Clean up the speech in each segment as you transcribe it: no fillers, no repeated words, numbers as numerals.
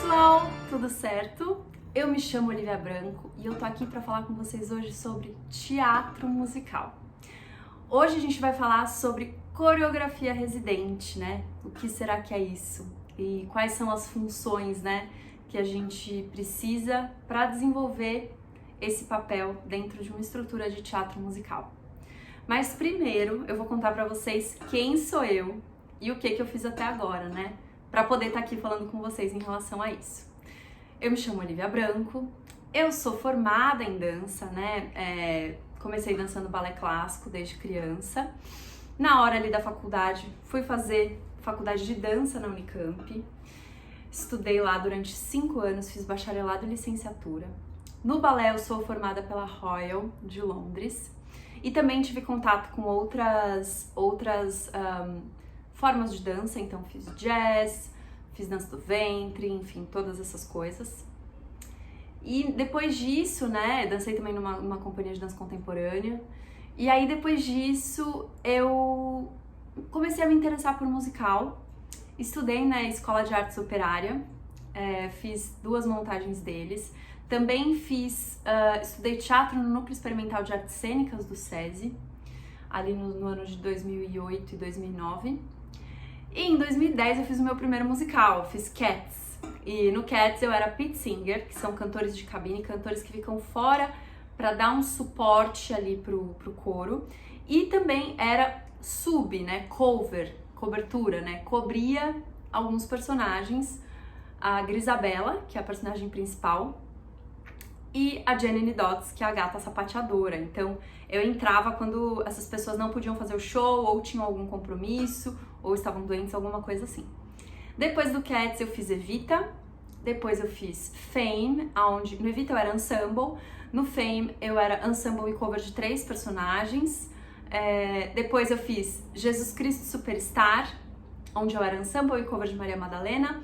pessoal, tudo certo? Eu me chamo Olivia Branco e eu tô aqui para falar com vocês hoje sobre teatro musical. Hoje a gente vai falar sobre coreografia residente, né? O que será que é isso? E quais são as funções, né, que a gente precisa para desenvolver esse papel dentro de uma estrutura de teatro musical. Mas primeiro eu vou contar para vocês quem sou eu e o que eu fiz até agora, né? Para poder estar aqui falando com vocês em relação a isso. Eu me chamo Olivia Branco, eu sou formada em dança, né? Comecei dançando balé clássico desde criança. Na hora ali da faculdade, fui fazer faculdade de dança na Unicamp. Estudei lá durante 5 anos, fiz bacharelado e licenciatura. No balé eu sou formada pela Royal de Londres e também tive contato com outras formas de dança, então fiz jazz, fiz dança do ventre, enfim, todas essas coisas. E depois disso, né, dancei também numa companhia de dança contemporânea. E aí depois disso eu comecei a me interessar por musical. Estudei na Escola de Artes Operária, fiz 2 montagens deles. Também estudei teatro no Núcleo Experimental de Artes Cênicas do SESI, ali no ano de 2008 e 2009. E em 2010 eu fiz o meu primeiro musical, fiz Cats. E no Cats eu era pit singer, que são cantores de cabine, cantores que ficam fora para dar um suporte ali pro coro. E também era sub, né, cobertura, né, cobria alguns personagens, a Grisabella, que é a personagem principal, e a Jenny Dodds, que é a gata sapateadora. Então eu entrava quando essas pessoas não podiam fazer o show, ou tinham algum compromisso, ou estavam doentes, alguma coisa assim. Depois do Cats eu fiz Evita, depois eu fiz Fame, onde no Evita eu era ensemble, no Fame eu era ensemble e cover de 3 personagens. Depois eu fiz Jesus Cristo Superstar, onde eu era ensemble e cover de Maria Madalena.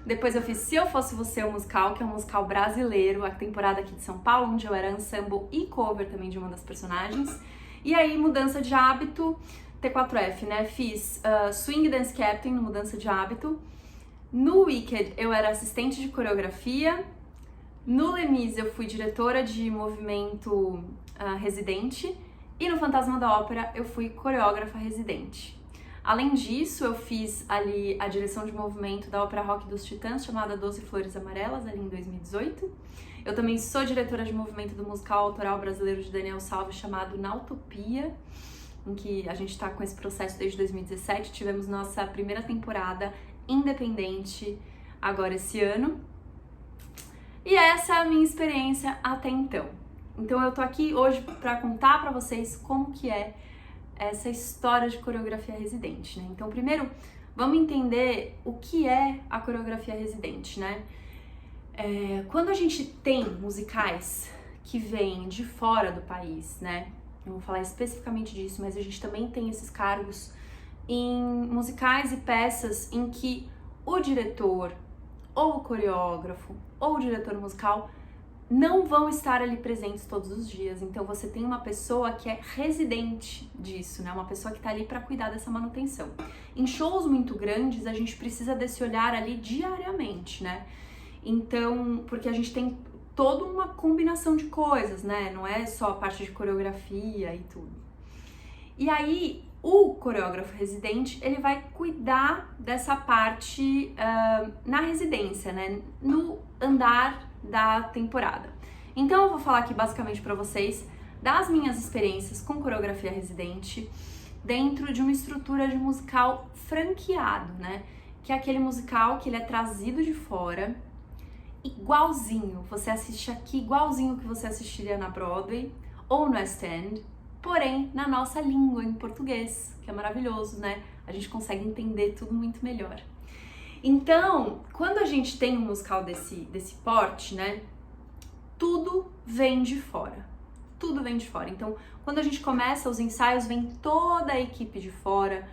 Depois eu fiz Se Eu Fosse Você, o musical, que é um musical brasileiro, a temporada aqui de São Paulo, onde eu era ensemble e cover também de uma das personagens. E aí, mudança de hábito, T4F, né? Fiz Swing Dance Captain, no Mudança de Hábito. No Wicked, eu era assistente de coreografia. No Les Mis, eu fui diretora de movimento residente. E no Fantasma da Ópera, eu fui coreógrafa residente. Além disso, eu fiz ali a direção de movimento da Ópera Rock dos Titãs, chamada 12 Flores Amarelas, ali em 2018. Eu também sou diretora de movimento do musical autoral brasileiro de Daniel Salve, chamado Nautopia, em que a gente está com esse processo desde 2017. Tivemos nossa primeira temporada independente agora esse ano. E essa é a minha experiência até então. Então eu tô aqui hoje para contar para vocês como que é essa história de coreografia residente, né? Então, primeiro, vamos entender o que é a coreografia residente, né? Quando a gente tem musicais que vêm de fora do país, né? Eu vou falar especificamente disso, mas a gente também tem esses cargos em musicais e peças em que o diretor, ou o coreógrafo, ou o diretor musical não vão estar ali presentes todos os dias. Então você tem uma pessoa que é residente disso, né? Uma pessoa que tá ali para cuidar dessa manutenção. Em shows muito grandes, a gente precisa desse olhar ali diariamente, né? Então, porque a gente tem toda uma combinação de coisas, né? Não é só a parte de coreografia e tudo. E aí, o coreógrafo residente, ele vai cuidar dessa parte na residência, né? No andar da temporada. Então eu vou falar aqui basicamente para vocês das minhas experiências com coreografia residente dentro de uma estrutura de musical franqueado, né? Que é aquele musical que ele é trazido de fora, igualzinho, você assiste aqui igualzinho que você assistiria na Broadway ou no West End, porém na nossa língua, em português, que é maravilhoso, né? A gente consegue entender tudo muito melhor. Então, quando a gente tem um musical desse porte, né, tudo vem de fora. Tudo vem de fora. Então, quando a gente começa os ensaios, vem toda a equipe de fora.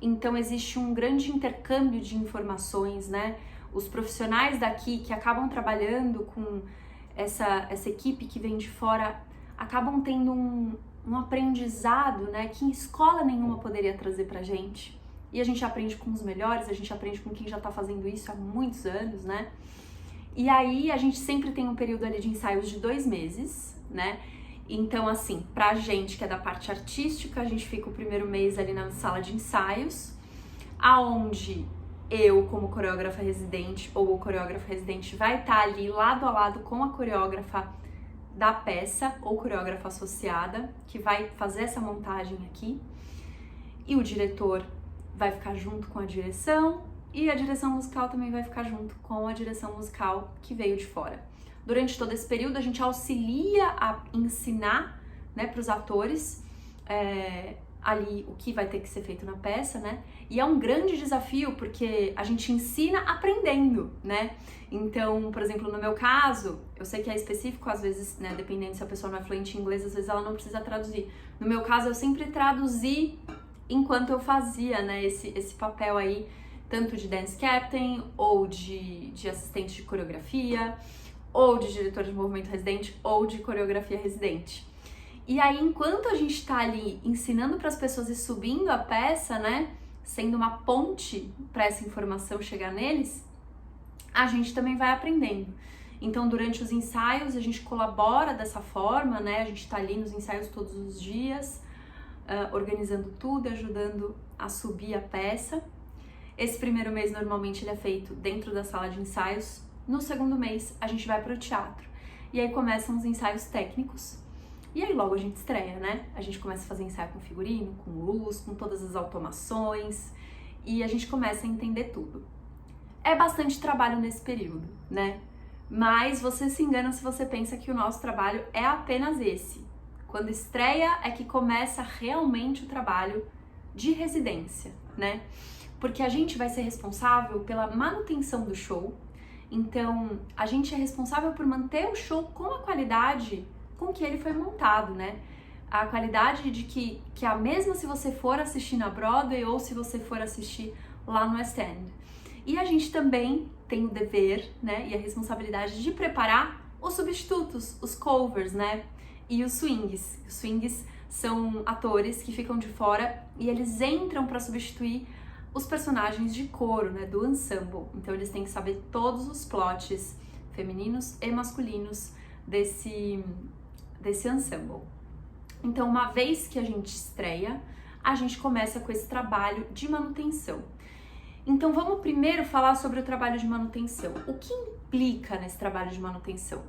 Então, existe um grande intercâmbio de informações, né? Os profissionais daqui que acabam trabalhando com essa equipe que vem de fora acabam tendo um aprendizado, né, que escola nenhuma poderia trazer pra gente. E a gente aprende com os melhores, a gente aprende com quem já tá fazendo isso há muitos anos, né? E aí a gente sempre tem um período ali de ensaios de 2 meses, né? Então, assim, pra gente que é da parte artística, a gente fica o primeiro mês ali na sala de ensaios, aonde eu, como coreógrafa residente, ou o coreógrafo residente, vai estar ali lado a lado com a coreógrafa da peça, ou coreógrafa associada, que vai fazer essa montagem aqui. E o diretor vai ficar junto com a direção, e a direção musical também vai ficar junto com a direção musical que veio de fora. Durante todo esse período, a gente auxilia a ensinar, né, para os atores ali o que vai ter que ser feito na peça, né? E é um grande desafio porque a gente ensina aprendendo, né? Então, por exemplo, no meu caso, eu sei que é específico, às vezes, né, dependendo se a pessoa não é fluente em inglês, às vezes ela não precisa traduzir. No meu caso, eu sempre traduzi enquanto eu fazia, né, esse papel aí, tanto de dance captain, ou de assistente de coreografia, ou de diretor de movimento residente, ou de coreografia residente. E aí, enquanto a gente tá ali ensinando para as pessoas e subindo a peça, né, sendo uma ponte para essa informação chegar neles, a gente também vai aprendendo. Então, durante os ensaios, a gente colabora dessa forma, né, a gente tá ali nos ensaios todos os dias, organizando tudo, ajudando a subir a peça. Esse primeiro mês, normalmente, ele é feito dentro da sala de ensaios. No segundo mês, a gente vai para o teatro. E aí começam os ensaios técnicos. E aí logo a gente estreia, né? A gente começa a fazer ensaio com figurino, com luz, com todas as automações. E a gente começa a entender tudo. É bastante trabalho nesse período, né? Mas você se engana se você pensa que o nosso trabalho é apenas esse. Quando estreia é que começa realmente o trabalho de residência, né? Porque a gente vai ser responsável pela manutenção do show. Então, a gente é responsável por manter o show com a qualidade com que ele foi montado, né? A qualidade de que é a mesma se você for assistir na Broadway ou se você for assistir lá no West End. E a gente também tem o dever, né, e a responsabilidade de preparar os substitutos, os covers, né, e os swings. Os swings são atores que ficam de fora e eles entram para substituir os personagens de coro, né, do ensemble. Então eles têm que saber todos os plots femininos e masculinos desse ensemble. Então, uma vez que a gente estreia, a gente começa com esse trabalho de manutenção. Então, vamos primeiro falar sobre o trabalho de manutenção. O que implica nesse trabalho de manutenção?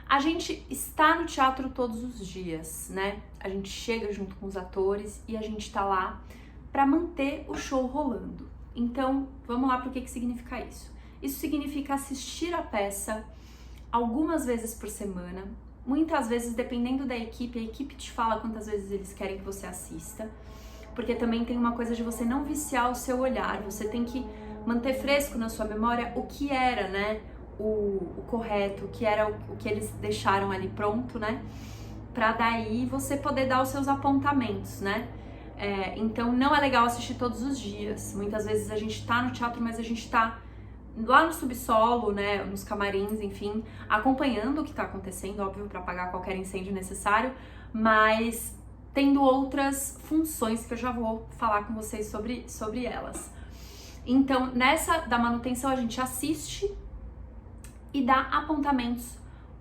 A gente está no teatro todos os dias, né? A gente chega junto com os atores e a gente tá lá para manter o show rolando. Então, vamos lá para o que significa isso. Isso significa assistir a peça algumas vezes por semana. Muitas vezes, dependendo da equipe, a equipe te fala quantas vezes eles querem que você assista, porque também tem uma coisa de você não viciar o seu olhar, você tem que manter fresco na sua memória o que era, né, o correto, o que era o que eles deixaram ali pronto, né, pra daí você poder dar os seus apontamentos, né. Então não é legal assistir todos os dias, muitas vezes a gente tá no teatro, mas a gente tá lá no subsolo, né, nos camarins, enfim, acompanhando o que tá acontecendo, óbvio, para apagar qualquer incêndio necessário, mas tendo outras funções que eu já vou falar com vocês sobre elas. Então, nessa da manutenção, a gente assiste e dá apontamentos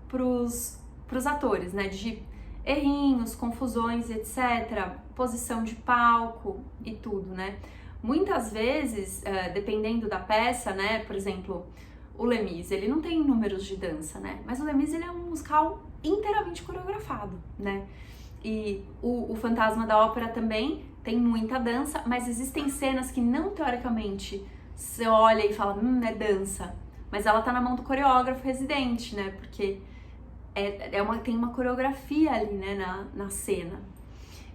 pros atores, né, de errinhos, confusões, etc., posição de palco e tudo, né. Muitas vezes, dependendo da peça, né, por exemplo, o Les Mis, ele não tem números de dança, né, mas o Les Mis, ele é um musical inteiramente coreografado, né, e o Fantasma da Ópera também tem muita dança, mas existem cenas que não, teoricamente, você olha e fala, é dança, mas ela tá na mão do coreógrafo residente, né, porque tem uma coreografia ali, né, na cena.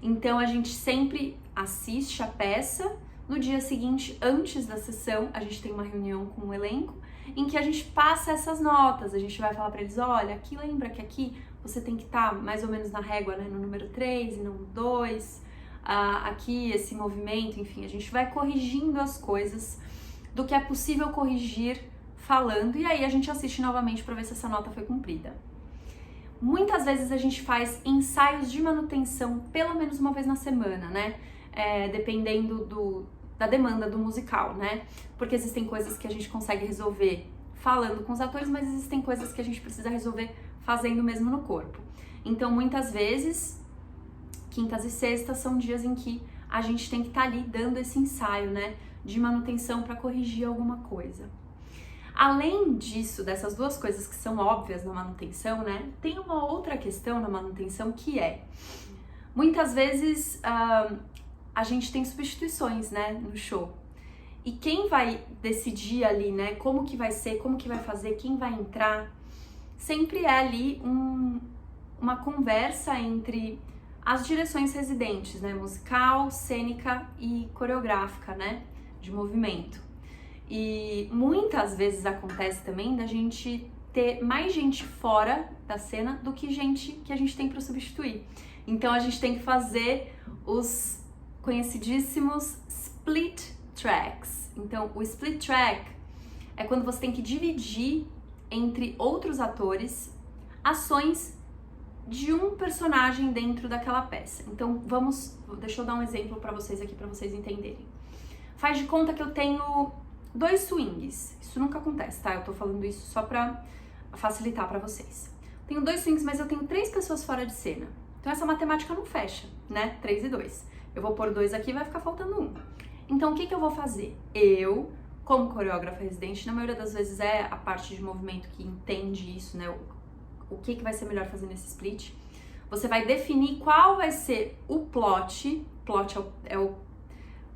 Então, a gente sempre assiste a peça. No dia seguinte, antes da sessão, a gente tem uma reunião com o elenco em que a gente passa essas notas, a gente vai falar para eles, olha, aqui lembra que aqui você tem que estar mais ou menos na régua, né, no número 3 e não no 2, aqui esse movimento, enfim, a gente vai corrigindo as coisas do que é possível corrigir falando e aí a gente assiste novamente para ver se essa nota foi cumprida. Muitas vezes a gente faz ensaios de manutenção pelo menos uma vez na semana, né, dependendo da demanda do musical, né? Porque existem coisas que a gente consegue resolver falando com os atores, mas existem coisas que a gente precisa resolver fazendo mesmo no corpo. Então, muitas vezes, quintas e sextas são dias em que a gente tem que estar ali dando esse ensaio, né, de manutenção para corrigir alguma coisa. Além disso, dessas duas coisas que são óbvias na manutenção, né, tem uma outra questão na manutenção que é, muitas vezes a gente tem substituições, né, no show. E quem vai decidir ali, né, como que vai ser, como que vai fazer, quem vai entrar, sempre é ali uma conversa entre as direções residentes, né, musical, cênica e coreográfica, né, de movimento. E muitas vezes acontece também da gente ter mais gente fora da cena do que gente que a gente tem para substituir. Então a gente tem que fazer os conhecidíssimos split tracks. Então o split track é quando você tem que dividir entre outros atores ações de um personagem dentro daquela peça. Então deixa eu dar um exemplo para vocês aqui, para vocês entenderem. Faz de conta que eu tenho 2 swings. Isso nunca acontece, tá? Eu tô falando isso só pra facilitar pra vocês. Tenho 2 swings, mas eu tenho 3 pessoas fora de cena. Então essa matemática não fecha, né? 3 e 2. Eu vou pôr 2 aqui e vai ficar faltando 1. Então o que eu vou fazer? Eu, como coreógrafa residente, na maioria das vezes é a parte de movimento que entende isso, né? O que vai ser melhor fazer nesse split. Você vai definir qual vai ser o plot. Plot é o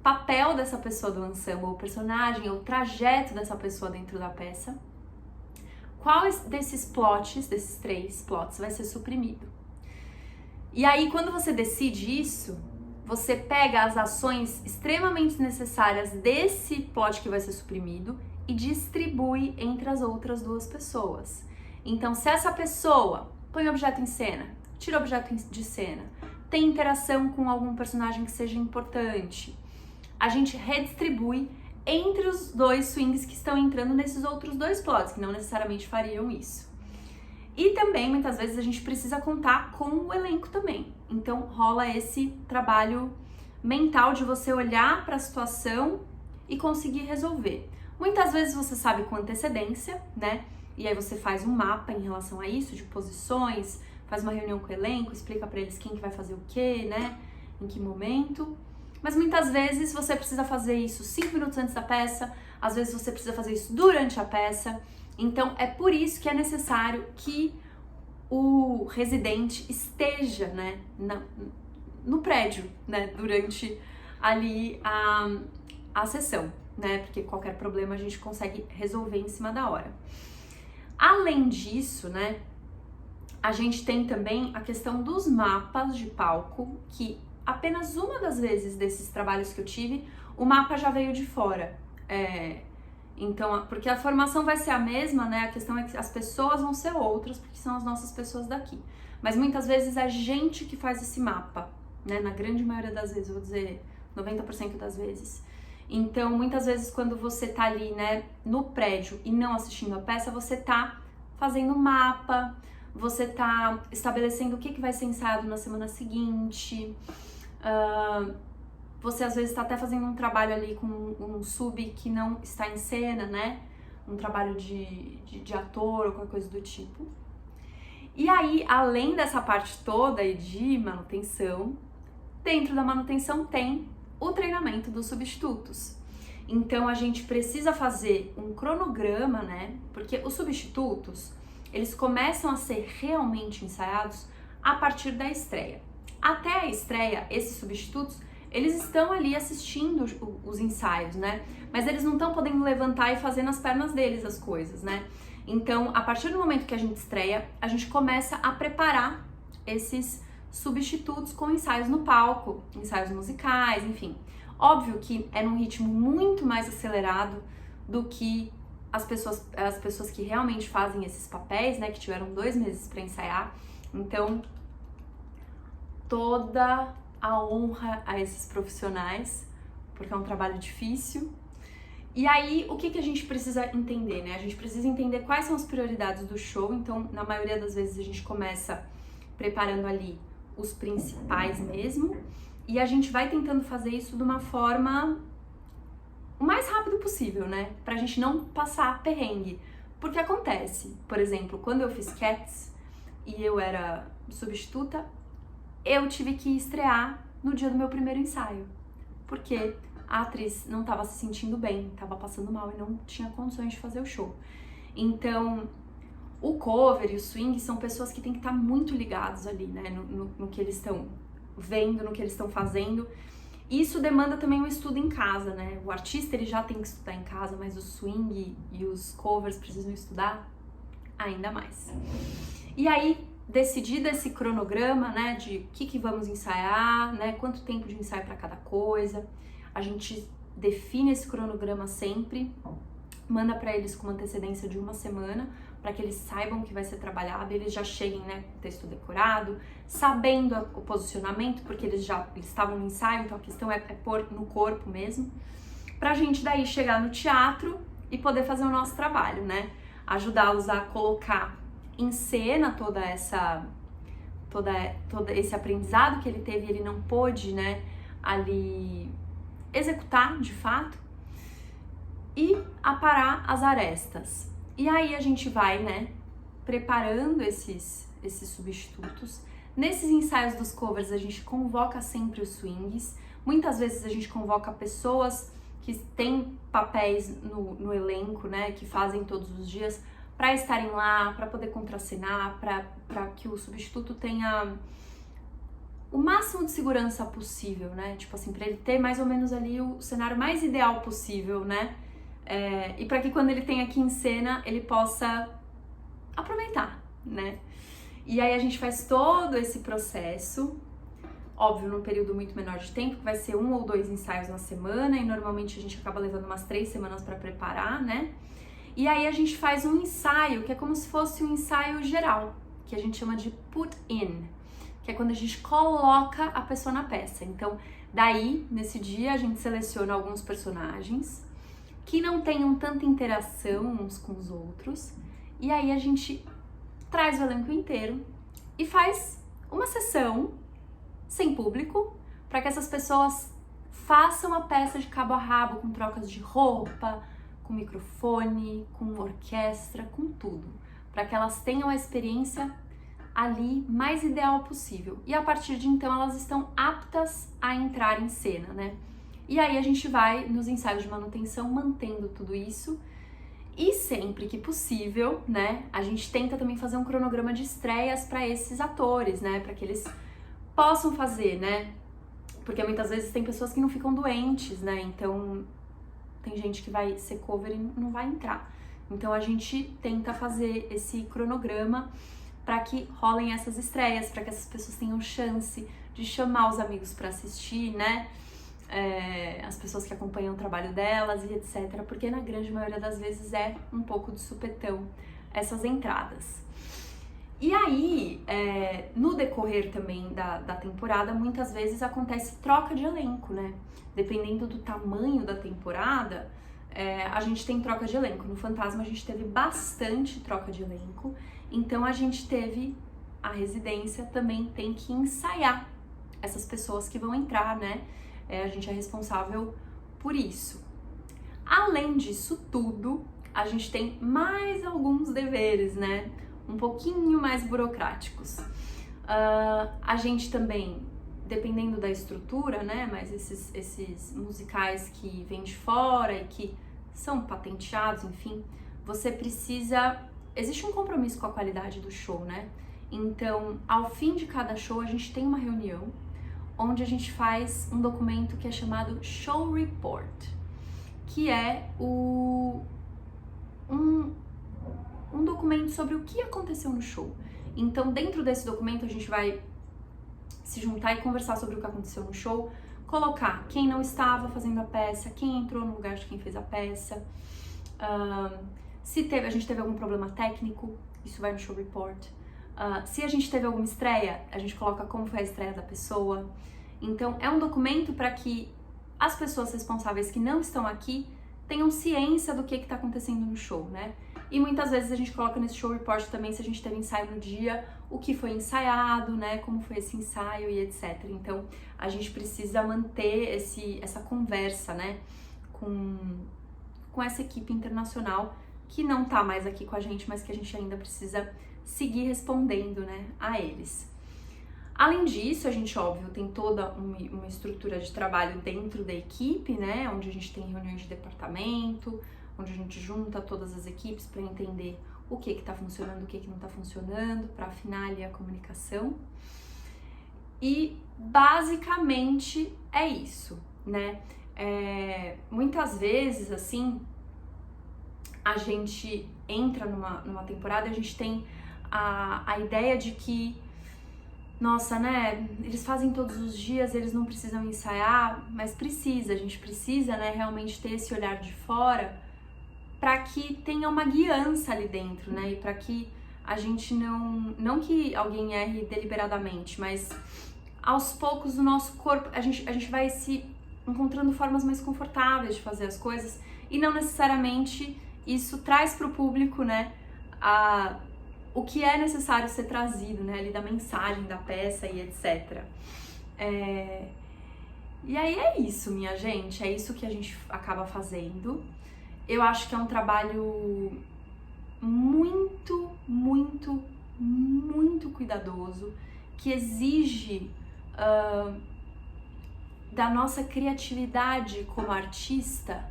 papel dessa pessoa do ensemble, o personagem, o trajeto dessa pessoa dentro da peça. Qual desses plots, desses 3 plots, vai ser suprimido? E aí, quando você decide isso, você pega as ações extremamente necessárias desse plot que vai ser suprimido e distribui entre as outras 2 pessoas. Então, se essa pessoa põe objeto em cena, tira objeto de cena, tem interação com algum personagem que seja importante, a gente redistribui entre os 2 swings que estão entrando nesses outros 2 plots, que não necessariamente fariam isso. E também, muitas vezes, a gente precisa contar com o elenco também. Então, rola esse trabalho mental de você olhar para a situação e conseguir resolver. Muitas vezes você sabe com antecedência, né? E aí você faz um mapa em relação a isso, de posições, faz uma reunião com o elenco, explica para eles quem que vai fazer o quê, né? Em que momento. Mas muitas vezes você precisa fazer isso 5 minutos antes da peça, às vezes você precisa fazer isso durante a peça. Então é por isso que é necessário que o residente esteja, né, no prédio, né, durante ali a sessão, né, porque qualquer problema a gente consegue resolver em cima da hora. Além disso, né, a gente tem também a questão dos mapas de palco, que apenas uma das vezes desses trabalhos que eu tive, o mapa já veio de fora. Então, porque a formação vai ser a mesma, né? A questão é que as pessoas vão ser outras, porque são as nossas pessoas daqui. Mas muitas vezes é a gente que faz esse mapa, né? Na grande maioria das vezes, eu vou dizer 90% das vezes. Então, muitas vezes quando você tá ali, né, no prédio e não assistindo a peça, você tá fazendo um mapa, você tá estabelecendo o que vai ser ensaiado na semana seguinte. Você às vezes está até fazendo um trabalho ali com um sub que não está em cena, né? Um trabalho de ator ou qualquer coisa do tipo. E aí, além dessa parte toda aí de manutenção, dentro da manutenção tem o treinamento dos substitutos. Então a gente precisa fazer um cronograma, né? Porque os substitutos, eles começam a ser realmente ensaiados a partir da estreia. Até a estreia, esses substitutos, eles estão ali assistindo os ensaios, né? Mas eles não estão podendo levantar e fazer nas pernas deles as coisas, né? Então, a partir do momento que a gente estreia, a gente começa a preparar esses substitutos com ensaios no palco, ensaios musicais, enfim. Óbvio que é num ritmo muito mais acelerado do que as pessoas que realmente fazem esses papéis, né? Que tiveram 2 meses para ensaiar. Então, toda a honra a esses profissionais, porque é um trabalho difícil. E aí, o que a gente precisa entender, né? A gente precisa entender quais são as prioridades do show. Então, na maioria das vezes, a gente começa preparando ali os principais mesmo, e a gente vai tentando fazer isso de uma forma o mais rápido possível, né? Pra gente não passar perrengue. Porque acontece, por exemplo, quando eu fiz Cats e eu era substituta, eu tive que estrear no dia do meu primeiro ensaio, porque a atriz não estava se sentindo bem, estava passando mal e não tinha condições de fazer o show. Então, o cover e o swing são pessoas que têm que estar muito ligados ali, né, no que eles estão vendo, no que eles estão fazendo. Isso demanda também um estudo em casa, né? O artista ele já tem que estudar em casa, mas o swing e os covers precisam estudar ainda mais. E aí, decidido esse cronograma, né, de o que vamos ensaiar, né, quanto tempo de ensaio para cada coisa, a gente define esse cronograma sempre, manda para eles com uma antecedência de 1 semana, para que eles saibam que vai ser trabalhado, eles já cheguem, né, com o texto decorado, sabendo o posicionamento, porque eles estavam no ensaio, então a questão é pôr no corpo mesmo, pra gente daí chegar no teatro e poder fazer o nosso trabalho, né, ajudá-los a colocar em cena todo esse aprendizado que ele teve, ele não pôde, né, ali executar de fato, e aparar as arestas. E aí a gente vai, né, preparando esses substitutos. Nesses ensaios dos covers a gente convoca sempre os swings. Muitas vezes a gente convoca pessoas que têm papéis no elenco, né, que fazem todos os dias, para estarem lá, para poder contracenar, para que o substituto tenha o máximo de segurança possível, né? Tipo assim, para ele ter mais ou menos ali o cenário mais ideal possível, né? E para que quando ele tenha aqui em cena, ele possa aproveitar, né? E aí a gente faz todo esse processo, óbvio, num período muito menor de tempo, que vai ser 1 ou 2 ensaios na semana, e normalmente a gente acaba levando umas 3 semanas para preparar, né? E aí a gente faz um ensaio, que é como se fosse um ensaio geral, que a gente chama de put-in, que é quando a gente coloca a pessoa na peça. Então, daí, nesse dia, a gente seleciona alguns personagens que não tenham tanta interação uns com os outros, e aí a gente traz o elenco inteiro e faz uma sessão sem público, para que essas pessoas façam a peça de cabo a rabo, com trocas de roupa, com microfone, com orquestra, com tudo, para que elas tenham a experiência ali mais ideal possível. E a partir de então elas estão aptas a entrar em cena, né? E aí a gente vai nos ensaios de manutenção mantendo tudo isso, e sempre que possível, né, a gente tenta também fazer um cronograma de estreias para esses atores, né, para que eles possam fazer, né? Porque muitas vezes tem pessoas que não ficam doentes, né? Então tem gente que vai ser cover e não vai entrar. Então a gente tenta fazer esse cronograma para que rolem essas estreias, para que essas pessoas tenham chance de chamar os amigos para assistir, né? As pessoas que acompanham o trabalho delas e etc. Porque na grande maioria das vezes é um pouco de supetão essas entradas. E aí, no decorrer também da temporada, muitas vezes acontece troca de elenco, né? Dependendo do tamanho da temporada, a gente tem troca de elenco. No Fantasma a gente teve bastante troca de elenco, então a gente teve a residência também tem que ensaiar essas pessoas que vão entrar, né? A gente é responsável por isso. Além disso tudo, a gente tem mais alguns deveres, né? Um pouquinho mais burocráticos. A gente também, dependendo da estrutura, né? Mas esses musicais que vêm de fora e que são patenteados, enfim, você precisa... Existe um compromisso com a qualidade do show, né? Então, ao fim de cada show, a gente tem uma reunião onde a gente faz um documento que é chamado Show Report, que é um documento sobre o que aconteceu no show. Então, dentro desse documento, a gente vai se juntar e conversar sobre o que aconteceu no show, colocar quem não estava fazendo a peça, quem entrou no lugar de quem fez a peça, se a gente teve algum problema técnico, isso vai no Show Report. Se a gente teve alguma estreia, a gente coloca como foi a estreia da pessoa. Então, é um documento para que as pessoas responsáveis que não estão aqui tenham ciência do que está acontecendo no show, né? E muitas vezes a gente coloca nesse Show Report também, se a gente teve ensaio no dia, o que foi ensaiado, né? Como foi esse ensaio e etc. Então, a gente precisa manter essa conversa, né? Com essa equipe internacional que não tá mais aqui com a gente, mas que a gente ainda precisa seguir respondendo, né, a eles. Além disso, a gente, óbvio, tem toda uma estrutura de trabalho dentro da equipe, né, onde a gente tem reuniões de departamento, onde a gente junta todas as equipes para entender o que tá funcionando, o que não tá funcionando, para afinar ali a comunicação. E basicamente é isso, né? Muitas vezes, assim, a gente entra numa temporada e a gente tem a ideia de que, nossa, né, eles fazem todos os dias, eles não precisam ensaiar, mas a gente precisa, né, realmente ter esse olhar de fora para que tenha uma guiança ali dentro, né, e para que a gente não que alguém erre deliberadamente, mas aos poucos o nosso corpo, a gente vai se encontrando formas mais confortáveis de fazer as coisas e não necessariamente isso traz para o público, né, o que é necessário ser trazido, né, ali da mensagem da peça e etc. E aí é isso, minha gente, é isso que a gente acaba fazendo. Eu acho que é um trabalho muito, muito, muito cuidadoso, que exige da nossa criatividade como artista,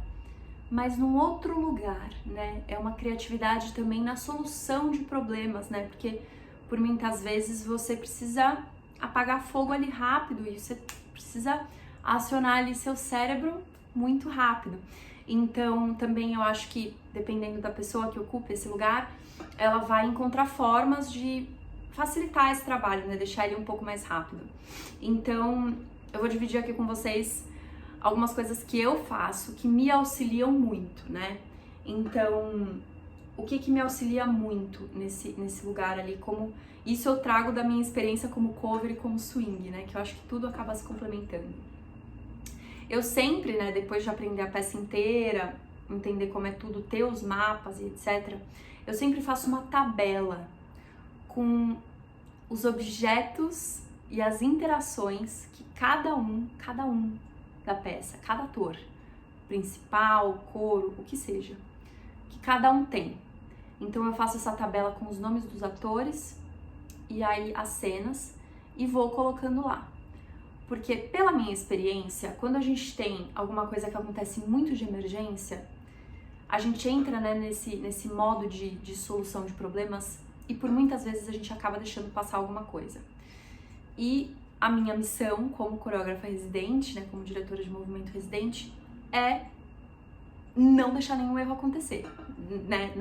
mas num outro lugar, né? É uma criatividade também na solução de problemas, né? Porque por muitas vezes você precisa apagar fogo ali rápido e você precisa acionar ali seu cérebro muito rápido. Então, também eu acho que, dependendo da pessoa que ocupa esse lugar, ela vai encontrar formas de facilitar esse trabalho, né? Deixar ele um pouco mais rápido. Então, eu vou dividir aqui com vocês algumas coisas que eu faço que me auxiliam muito, né? Então, o que me auxilia muito nesse lugar ali, como isso eu trago da minha experiência como cover e como swing, né? Que eu acho que tudo acaba se complementando. Eu sempre, né, depois de aprender a peça inteira, entender como é tudo, ter os mapas e etc., eu sempre faço uma tabela com os objetos e as interações que cada um da peça, cada ator, principal, coro, o que seja, que cada um tem. Então eu faço essa tabela com os nomes dos atores e aí as cenas e vou colocando lá. Porque pela minha experiência, quando a gente tem alguma coisa que acontece muito de emergência, a gente entra, né, nesse modo de solução de problemas e por muitas vezes a gente acaba deixando passar alguma coisa. E a minha missão como coreógrafa residente, né, como diretora de movimento residente, é não deixar nenhum erro acontecer, né,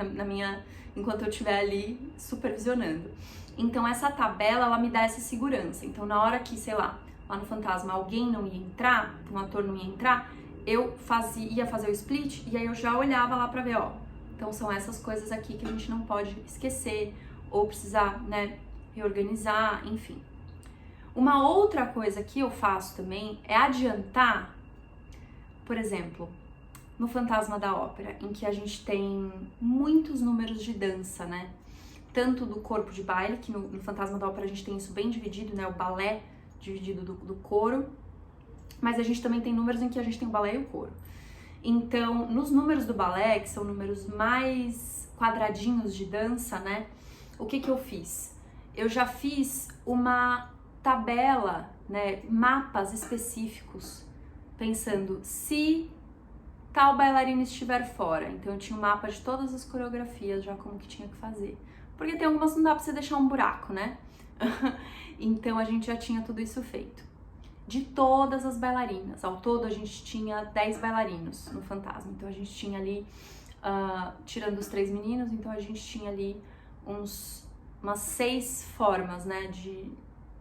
enquanto eu estiver ali supervisionando. Então essa tabela, ela me dá essa segurança. Então na hora que, sei lá no Fantasma alguém não ia entrar, um ator não ia entrar, eu ia fazer o split e aí eu já olhava lá pra ver, ó, então são essas coisas aqui que a gente não pode esquecer ou precisar, né, reorganizar, enfim. Uma outra coisa que eu faço também é adiantar, por exemplo, no Fantasma da Ópera, em que a gente tem muitos números de dança, né? Tanto do corpo de baile, que no Fantasma da Ópera a gente tem isso bem dividido, né? O balé dividido do coro, mas a gente também tem números em que a gente tem o balé e o coro. Então, nos números do balé, que são números mais quadradinhos de dança, né? O que eu fiz? Eu já fiz uma tabela, né? Mapas específicos, pensando se tal bailarina estiver fora. Então eu tinha um mapa de todas as coreografias, já como que tinha que fazer. Porque tem algumas que não dá pra você deixar um buraco, né? Então a gente já tinha tudo isso feito. De todas as bailarinas, ao todo a gente tinha 10 bailarinos no Fantasma. Então a gente tinha ali, tirando os 3 meninos, então a gente tinha ali umas 6 formas, né,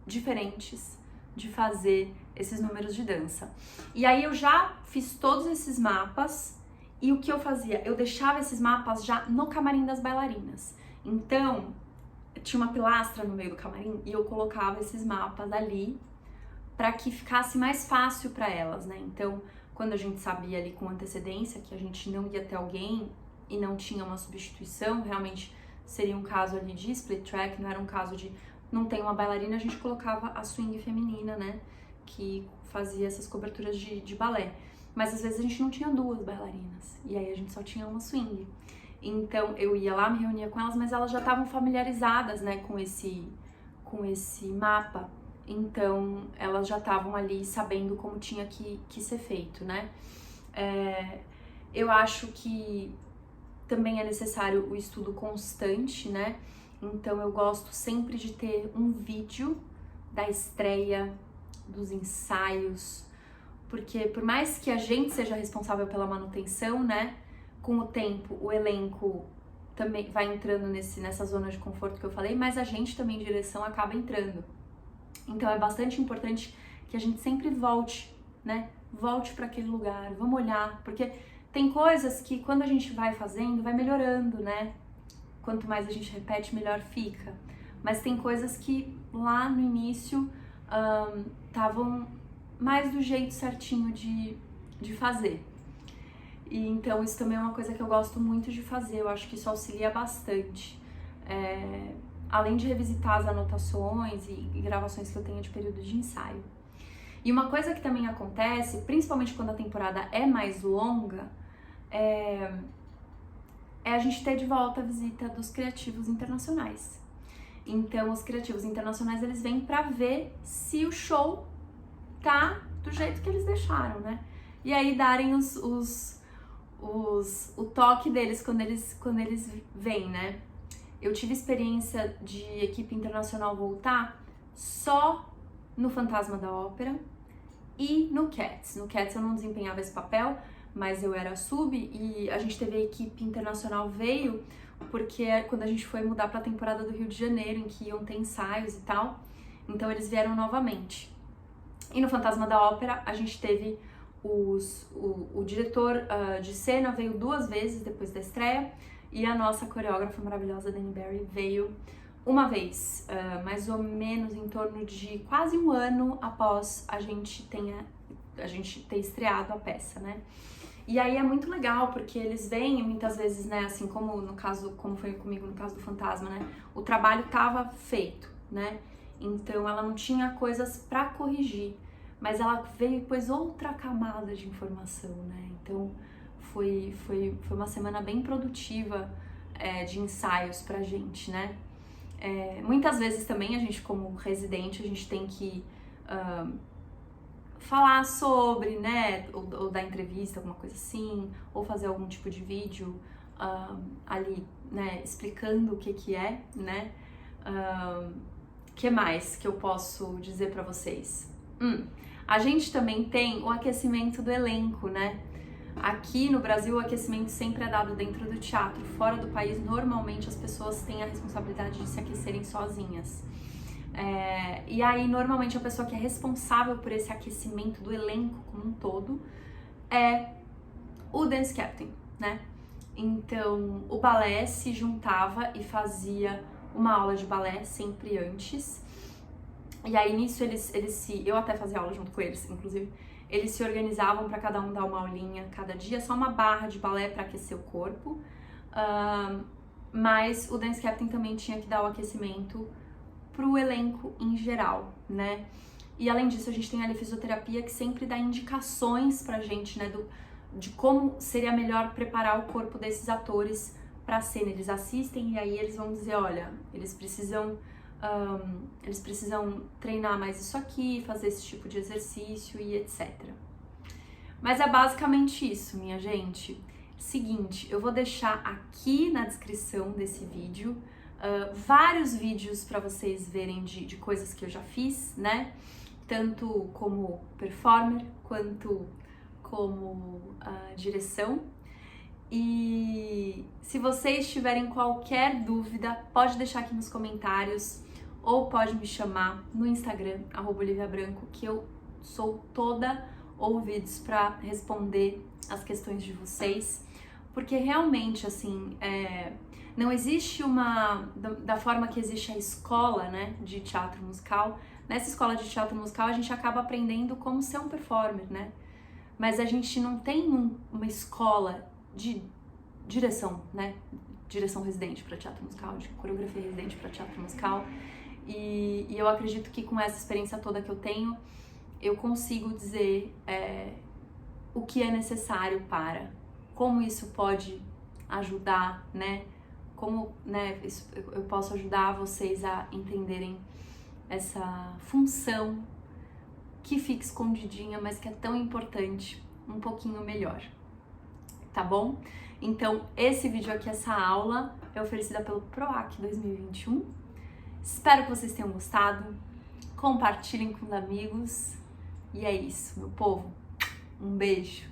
diferentes de fazer esses números de dança. E aí eu já fiz todos esses mapas e o que eu fazia? Eu deixava esses mapas já no camarim das bailarinas. Então, tinha uma pilastra no meio do camarim e eu colocava esses mapas ali para que ficasse mais fácil para elas, né? Então, quando a gente sabia ali com antecedência que a gente não ia ter alguém e não tinha uma substituição, realmente seria um caso ali de split track, não era um caso de não tem uma bailarina, a gente colocava a swing feminina, né? Que fazia essas coberturas de balé. Mas às vezes a gente não tinha 2 bailarinas e aí a gente só tinha uma swing. Então eu ia lá, me reunia com elas, mas elas já estavam familiarizadas, né, com esse mapa. Então elas já estavam ali sabendo como tinha que ser feito, né? Eu acho que também é necessário o estudo constante, né? Então eu gosto sempre de ter um vídeo da estreia, dos ensaios, porque por mais que a gente seja responsável pela manutenção, né? Com o tempo, o elenco também vai entrando nessa zona de conforto que eu falei, mas a gente também, em direção, acaba entrando. Então é bastante importante que a gente sempre volte, né? Volte para aquele lugar, vamos olhar, porque tem coisas que quando a gente vai fazendo, vai melhorando, né? Quanto mais a gente repete, melhor fica. Mas tem coisas que lá no início estavam mais do jeito certinho de fazer. E então isso também é uma coisa que eu gosto muito de fazer, eu acho que isso auxilia bastante. Além de revisitar as anotações e gravações que eu tenho de período de ensaio. E uma coisa que também acontece, principalmente quando a temporada é mais longa, é a gente ter de volta a visita dos criativos internacionais. Então, os criativos internacionais, eles vêm pra ver se o show tá do jeito que eles deixaram, né? E aí darem o toque deles quando eles vêm, né? Eu tive experiência de equipe internacional voltar só no Fantasma da Ópera e no Cats. No Cats eu não desempenhava esse papel, mas eu era sub e a gente teve a equipe internacional veio porque quando a gente foi mudar para a temporada do Rio de Janeiro, em que iam ter ensaios e tal, então eles vieram novamente. E no Fantasma da Ópera a gente teve o diretor de cena veio 2 vezes depois da estreia e a nossa coreógrafa maravilhosa, Dani Barry, veio uma vez, mais ou menos em torno de quase 1 ano após a gente ter estreado a peça, né? E aí é muito legal, porque eles vêm muitas vezes, né, assim como no caso, como foi comigo no caso do Fantasma, né? O trabalho estava feito, né? Então ela não tinha coisas para corrigir, mas ela veio e pôs outra camada de informação, né? Então foi uma semana bem produtiva de ensaios pra gente, né? Muitas vezes também a gente, como residente, a gente tem que falar sobre, né, ou dar entrevista, alguma coisa assim, ou fazer algum tipo de vídeo ali, né, explicando o que é, né? Que mais que eu posso dizer pra vocês? A gente também tem o aquecimento do elenco, né? Aqui no Brasil, o aquecimento sempre é dado dentro do teatro. Fora do país, normalmente as pessoas têm a responsabilidade de se aquecerem sozinhas. E aí, normalmente, a pessoa que é responsável por esse aquecimento do elenco como um todo é o dance captain, né? Então, o balé se juntava e fazia uma aula de balé sempre antes. E aí, nisso, eu até fazia aula junto com eles, inclusive. Eles se organizavam para cada um dar uma aulinha cada dia, só uma barra de balé para aquecer o corpo. Mas o dance captain também tinha que dar o aquecimento pro elenco em geral, né? E além disso, a gente tem a fisioterapia que sempre dá indicações pra gente, né, de como seria melhor preparar o corpo desses atores pra cena. Eles assistem e aí eles vão dizer, olha, eles precisam treinar mais isso aqui, fazer esse tipo de exercício e etc. Mas é basicamente isso, minha gente. Seguinte, eu vou deixar aqui na descrição desse vídeo vários vídeos para vocês verem de coisas que eu já fiz, né? Tanto como performer, quanto como direção. E se vocês tiverem qualquer dúvida, pode deixar aqui nos comentários ou pode me chamar no Instagram, @oliviabranco, que eu sou toda ouvidos para responder as questões de vocês, porque realmente, assim, não existe da forma que existe a escola, né, de teatro musical. Nessa escola de teatro musical a gente acaba aprendendo como ser um performer, né, mas a gente não tem uma escola de direção, né, direção residente para teatro musical, de coreografia residente para teatro musical. E eu acredito que com essa experiência toda que eu tenho, eu consigo dizer o que é necessário para, como isso pode ajudar, né? Como, né, eu posso ajudar vocês a entenderem essa função que fica escondidinha, mas que é tão importante, um pouquinho melhor, tá bom? Então, esse vídeo aqui, essa aula, é oferecida pelo PROAC 2021. Espero que vocês tenham gostado. Compartilhem com os amigos. E é isso, meu povo. Um beijo.